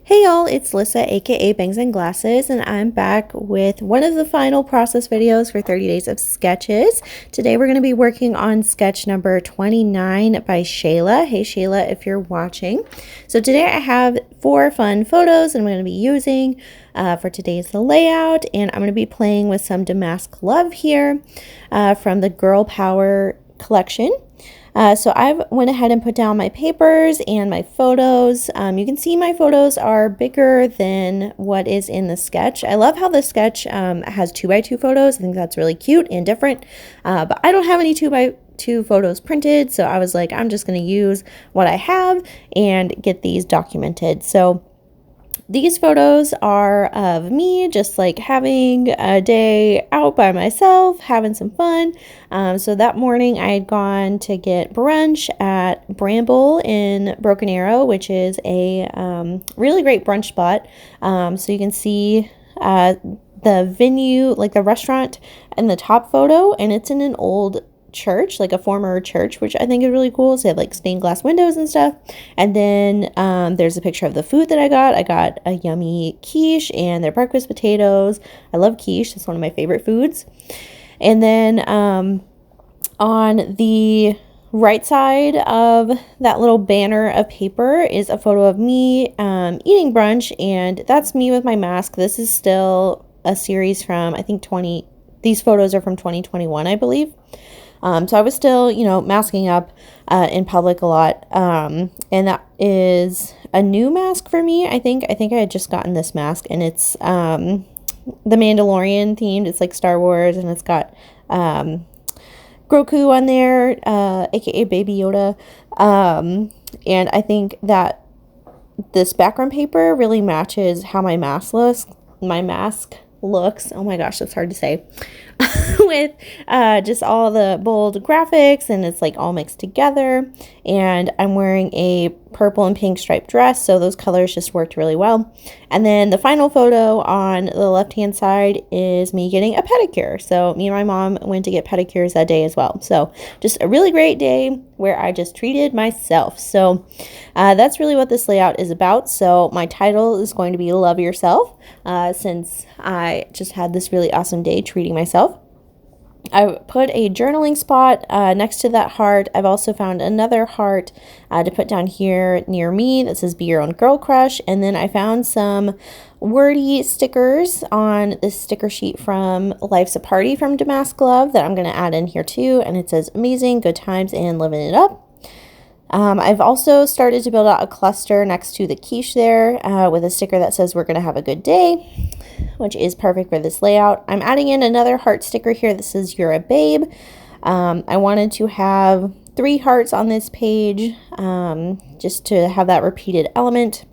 Hey y'all, it's Lissa aka Bangs and Glasses, and I'm back with one of the final process videos for 30 days of sketches. Today we're going to be working on sketch number 29 by Shayla. Hey Shayla, if you're watching. So today I have 4 fun photos I'm going to be using for today's layout, and I'm going to be playing with some Damask Love here from the Girl Power collection. So I went ahead and put down my papers and my photos. You can see my photos are bigger than what is in the sketch. I love how the sketch has 2x2 photos. I think that's really cute and different. But I don't have any 2x2 photos printed, so I was like, I'm just going to use what I have and get these documented. So these photos are of me just like having a day out by myself, having some fun. So that morning I had gone to get brunch at Bramble in Broken Arrow, which is a really great brunch spot. So you can see the venue, like the restaurant in the top photo, and it's in an old church, like a former church, which I think is really cool. So they have like stained glass windows and stuff. And then there's a picture of the food that I got. I got a yummy quiche and their breakfast potatoes. I love quiche. It's one of my favorite foods. And then on the right side of that little banner of paper is a photo of me eating brunch, and that's me with my mask. This is still a series from, I think, these photos are from 2021, I believe. So I was still, masking up in public a lot. And that is a new mask for me. I think I had just gotten this mask, and it's the Mandalorian themed. It's like Star Wars, and it's got Grogu on there, aka Baby Yoda. And I think that this background paper really matches how my mask looks. Oh my gosh, that's hard to say. With just all the bold graphics, and it's like all mixed together. And I'm wearing a purple and pink striped dress, so those colors just worked really well. And then the final photo on the left hand side is me getting a pedicure. So me and my mom went to get pedicures that day as well. So just a really great day where I just treated myself. So that's really what this layout is about. So my title is going to be Love Yourself, since I just had this really awesome day treating myself. I put a journaling spot next to that heart. I've also found another heart to put down here near me that says Be Your Own Girl Crush. And then I found some wordy stickers on this sticker sheet from Life's a Party from Damask Love that I'm going to add in here too. And it says amazing, good times, and living it up. I've also started to build out a cluster next to the quiche there with a sticker that says we're going to have a good day, which is perfect for this layout. I'm adding in another heart sticker here that says you're a babe. I wanted to have 3 hearts on this page just to have that repeated element.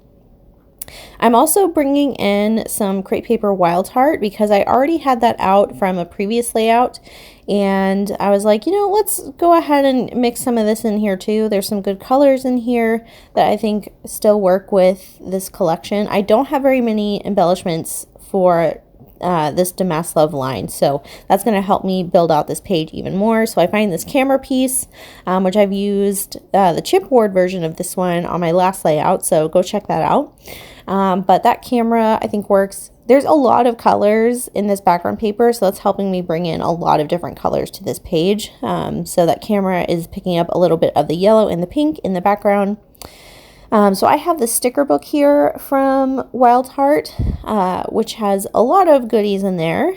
I'm also bringing in some crepe paper wild heart because I already had that out from a previous layout, and I was like, let's go ahead and mix some of this in here too. There's some good colors in here that I think still work with this collection. I don't have very many embellishments for this Damask Love line, so that's going to help me build out this page even more. So I find this camera piece, which I've used the chipboard version of this one on my last layout, so go check that out. But that camera I think works. There's a lot of colors in this background paper, so that's helping me bring in a lot of different colors to this page. So that camera is picking up a little bit of the yellow and the pink in the background. So I have the sticker book here from Wild Heart, which has a lot of goodies in there.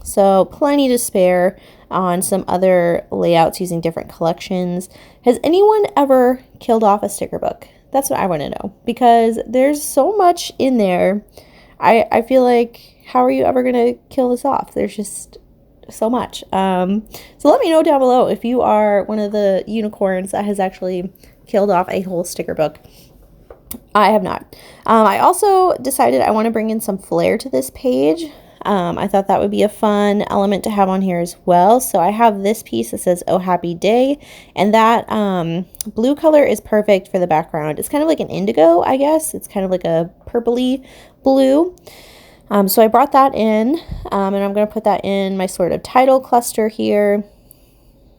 So plenty to spare on some other layouts using different collections. Has anyone ever killed off a sticker book? That's what I want to know, because there's so much in there. I feel like, how are you ever going to kill this off? There's just so much. So let me know down below if you are one of the unicorns that has actually killed off a whole sticker book. I have not. I also decided I want to bring in some flair to this page. I thought that would be a fun element to have on here as well. So I have this piece that says Oh Happy Day, and that blue color is perfect for the background. It's kind of like an indigo, I guess. It's kind of like a purpley blue. So I brought that in, and I'm going to put that in my sort of title cluster here.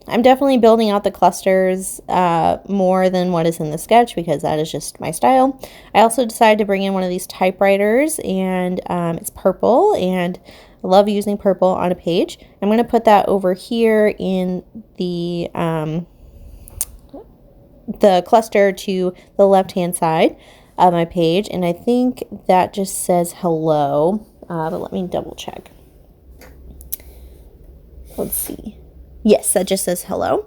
I'm definitely building out the clusters more than what is in the sketch because that is just my style. I also decided to bring in one of these typewriters, and it's purple, and I love using purple on a page. I'm going to put that over here in the cluster to the left-hand side of my page, and I think that just says hello, but let me double check. Let's see. Yes, that just says hello.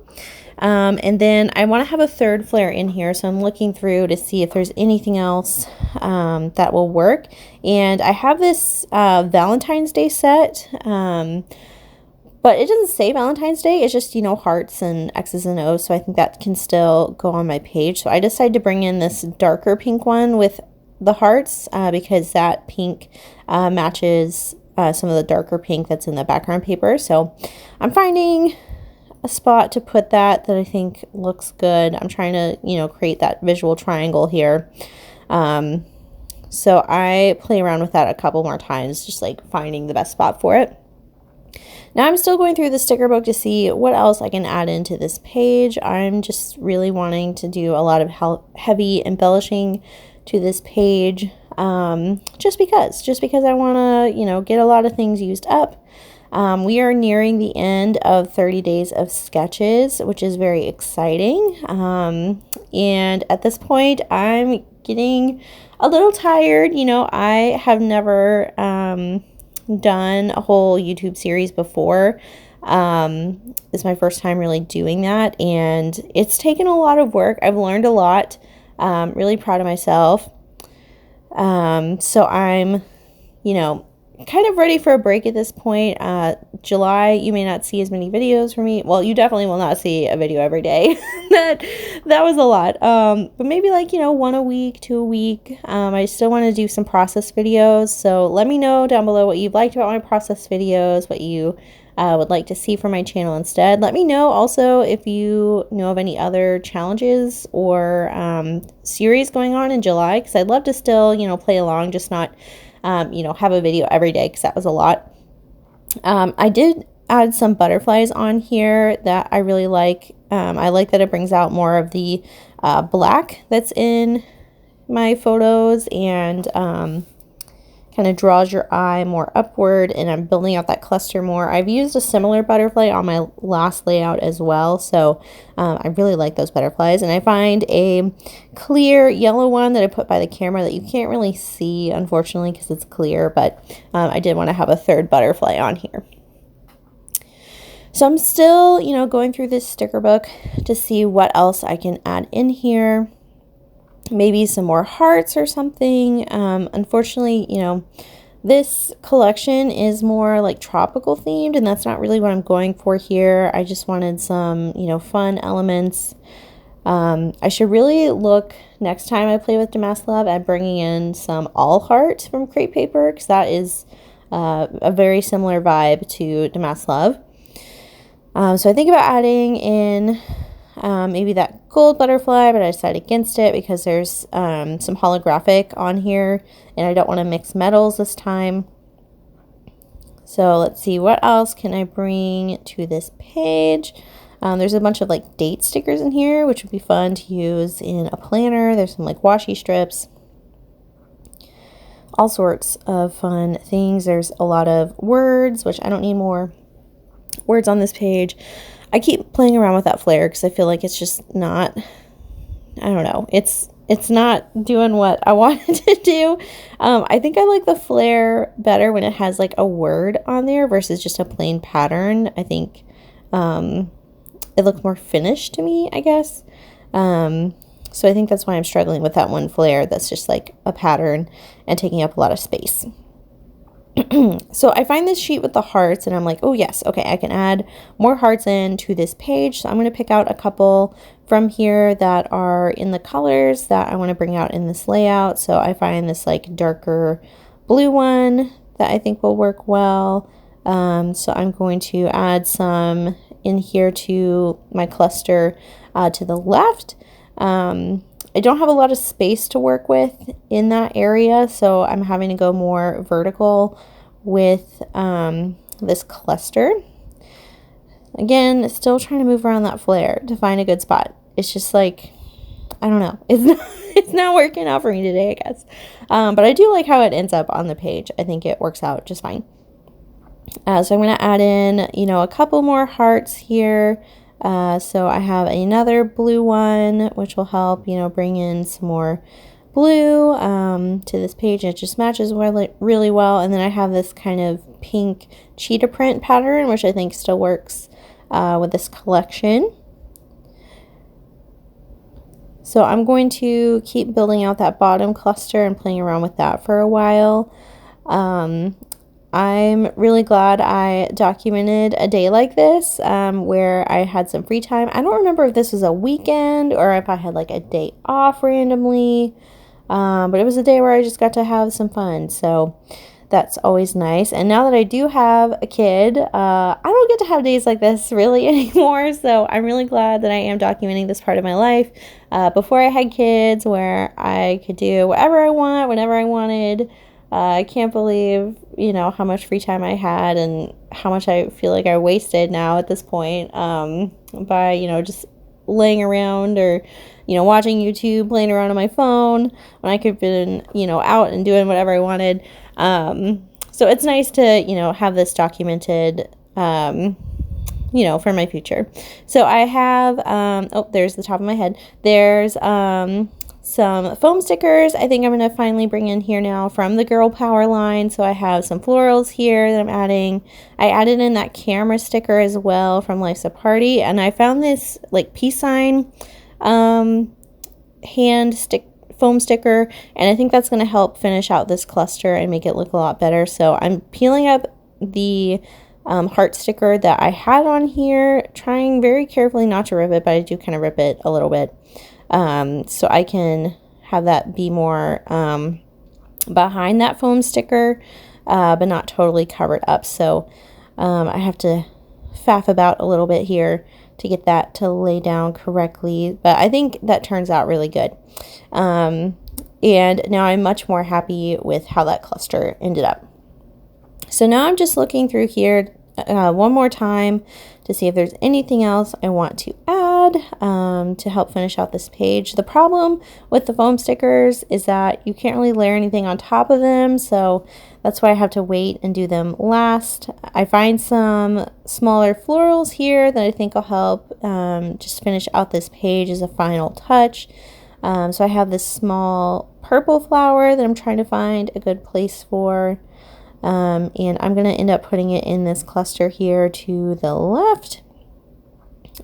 And then I want to have a third flare in here, so I'm looking through to see if there's anything else that will work. And I have this Valentine's Day set, but it doesn't say Valentine's Day. It's just, you know, hearts and X's and O's, so I think that can still go on my page. So I decided to bring in this darker pink one with the hearts because that pink matches some of the darker pink that's in the background paper. So I'm finding a spot to put that I think looks good. I'm trying to, you know, create that visual triangle here. So I play around with that a couple more times, just like finding the best spot for it. Now I'm still going through the sticker book to see what else I can add into this page. I'm just really wanting to do a lot of heavy embellishing to this page, just because I want to, you know, get a lot of things used up. We are nearing the end of 30 days of sketches, which is very exciting. And at this point, I'm getting a little tired. You know, I have never done a whole YouTube series before. It's my first time really doing that, and it's taken a lot of work. I've learned a lot. Really proud of myself. So I'm, you know, kind of ready for a break at this point. July, you may not see as many videos from me. Well, you definitely will not see a video every day. that was a lot. But maybe like, you know, 1 a week, 2 a week. I still want to do some process videos. So let me know down below what you've liked about my process videos, what you would like to see from my channel instead. Let me know also if you know of any other challenges or series going on in July, because I'd love to still, you know, play along, just not you know, have a video every day, because that was a lot. I did add some butterflies on here that I really like. I like that it brings out more of the black that's in my photos, and kind of draws your eye more upward, and I'm building out that cluster more. I've used a similar butterfly on my last layout as well, so I really like those butterflies. And I find a clear yellow one that I put by the camera that you can't really see, unfortunately, because it's clear, but I did want to have a third butterfly on here. So I'm still, you know, going through this sticker book to see what else I can add in here. Maybe some more hearts or something. Unfortunately, you know, this collection is more like tropical themed, and that's not really what I'm going for here. I just wanted some, you know, fun elements. I should really look next time I play with Damask Love at bringing in some all heart from crepe paper, because that is a very similar vibe to Damask Love. So I think about adding in maybe that gold butterfly, but I decided against it because there's some holographic on here, and I don't want to mix metals this time. So let's see, what else can I bring to this page? There's a bunch of like date stickers in here, which would be fun to use in a planner. There's some like washi strips, all sorts of fun things. There's a lot of words, which I don't need more words on this page. I keep playing around with that flare because I feel like it's just not, I don't know, it's not doing what I wanted to do. I think I like the flare better when it has like a word on there versus just a plain pattern. I think it looks more finished to me, I guess. So I think that's why I'm struggling with that one flare that's just like a pattern and taking up a lot of space. So I find this sheet with the hearts, and I'm like, oh yes, okay, I can add more hearts into this page. So I'm going to pick out a couple from here that are in the colors that I want to bring out in this layout. So I find this like darker blue one that I think will work well. So I'm going to add some in here to my cluster to the left. I don't have a lot of space to work with in that area, so I'm having to go more vertical with this cluster. again, still trying to move around that flare to find a good spot. It's just like, I don't know. It's not working out for me today, I guess. But I do like how it ends up on the page. I think it works out just fine. So I'm going to add in, you know, a couple more hearts here. So I have another blue one, which will help, you know, bring in some more blue to this page. It just matches really well. And then I have this kind of pink cheetah print pattern, which I think still works with this collection. So I'm going to keep building out that bottom cluster and playing around with that for a while. I'm really glad I documented a day like this where I had some free time. I don't remember if this was a weekend or if I had like a day off randomly, but it was a day where I just got to have some fun. So that's always nice. And now that I do have a kid, I don't get to have days like this really anymore. So I'm really glad that I am documenting this part of my life. Before I had kids, where I could do whatever I want, whenever I wanted. I can't believe, you know, how much free time I had and how much I feel like I wasted now at this point by, you know, just laying around or, you know, watching YouTube, playing around on my phone when I could have been, you know, out and doing whatever I wanted. So it's nice to, you know, have this documented, you know, for my future. So I have, oh, there's the top of my head. There's some foam stickers I think I'm going to finally bring in here now from the Girl Power line. So I have some florals here that I'm adding. I added in that camera sticker as well from Life's a Party. And I found this like peace sign foam sticker. And I think that's going to help finish out this cluster and make it look a lot better. So I'm peeling up the heart sticker that I had on here, trying very carefully not to rip it, but I do kind of rip it a little bit. So I can have that be more behind that foam sticker, but not totally covered up. So I have to faff about a little bit here to get that to lay down correctly. But I think that turns out really good. And now I'm much more happy with how that cluster ended up. So now I'm just looking through here one more time to see if there's anything else I want to add to help finish out this page. The problem with the foam stickers is that you can't really layer anything on top of them, so that's why I have to wait and do them last. I find some smaller florals here that I think will help just finish out this page as a final touch. So I have this small purple flower that I'm trying to find a good place for. And I'm going to end up putting it in this cluster here to the left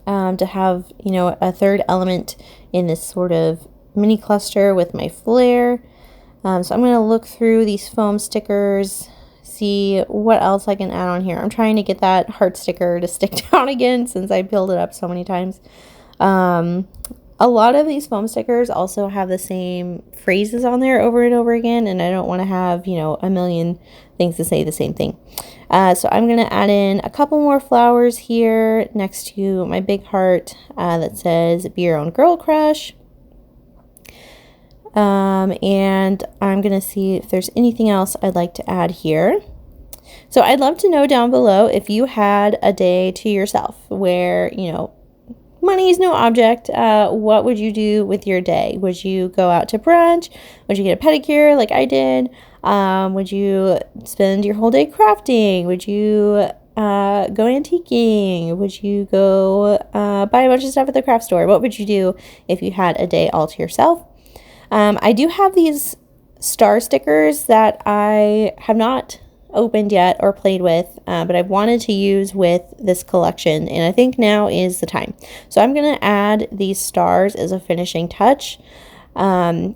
to have, you know, a third element in this sort of mini cluster with my flare. So I'm going to look through these foam stickers, see what else I can add on here. I'm trying to get that heart sticker to stick down again since I peeled it up so many times. A lot of these foam stickers also have the same phrases on there over and over again, and I don't want to have, you know, a million things to say the same thing. So I'm going to add in a couple more flowers here next to my big heart that says Be Your Own Girl Crush. And I'm going to see if there's anything else I'd like to add here. So I'd love to know down below if you had a day to yourself where, you know, money is no object. What would you do with your day? Would you go out to brunch? Would you get a pedicure like I did? Would you spend your whole day crafting? Would you go antiquing? Would you go buy a bunch of stuff at the craft store? What would you do if you had a day all to yourself? I do have these star stickers that I have not opened yet or played with, but I've wanted to use with this collection, and I think now is the time. So I'm going to add these stars as a finishing touch. And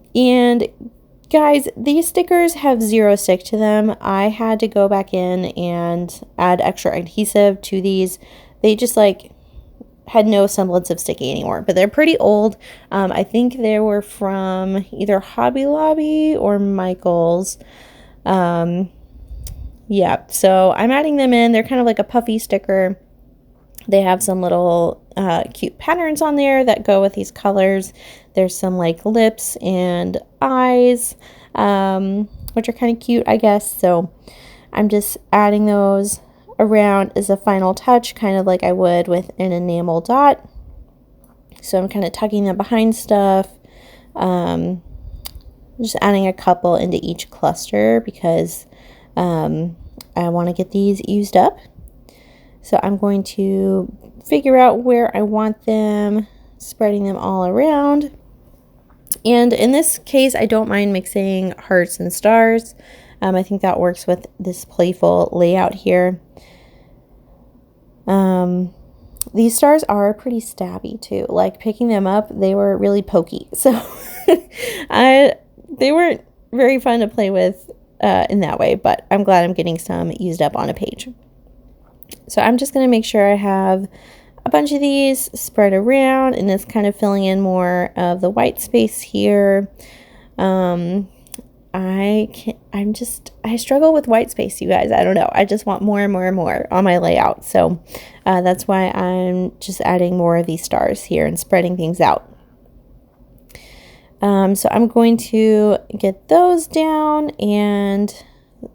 guys, these stickers have zero stick to them. I had to go back in and add extra adhesive to these. They just like had no semblance of sticky anymore, but they're pretty old. I think they were from either Hobby Lobby or Michael's. Yeah, so I'm adding them in. They're kind of like a puffy sticker. They have some little cute patterns on there that go with these colors. There's some like lips and eyes, which are kind of cute, I guess. So I'm just adding those around as a final touch, kind of like I would with an enamel dot. So I'm kind of tucking them behind stuff, just adding a couple into each cluster because I want to get these used up. So I'm going to figure out where I want them, spreading them all around. And in this case, I don't mind mixing hearts and stars. I think that works with this playful layout here. These stars are pretty stabby too. Like picking them up, they were really pokey. So they weren't very fun to play with in that way, but I'm glad I'm getting some used up on a page. So I'm just going to make sure I have a bunch of these spread around, and it's kind of filling in more of the white space here. I struggle with white space, you guys. I don't know. I just want more and more and more on my layout. So that's why I'm just adding more of these stars here and spreading things out. So I'm going to get those down and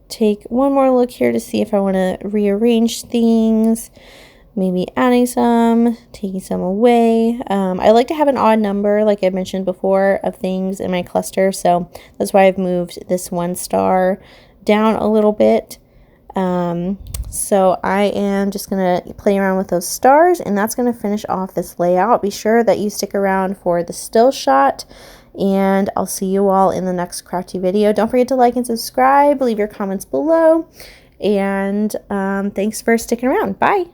take one more look here to see if I want to rearrange things. Maybe adding some, taking some away. I like to have an odd number, like I mentioned before, of things in my cluster. So that's why I've moved this one star down a little bit. So I am just going to play around with those stars, and that's going to finish off this layout. Be sure that you stick around for the still shot, and I'll see you all in the next crafty video. Don't forget to like and subscribe, leave your comments below, and thanks for sticking around. Bye.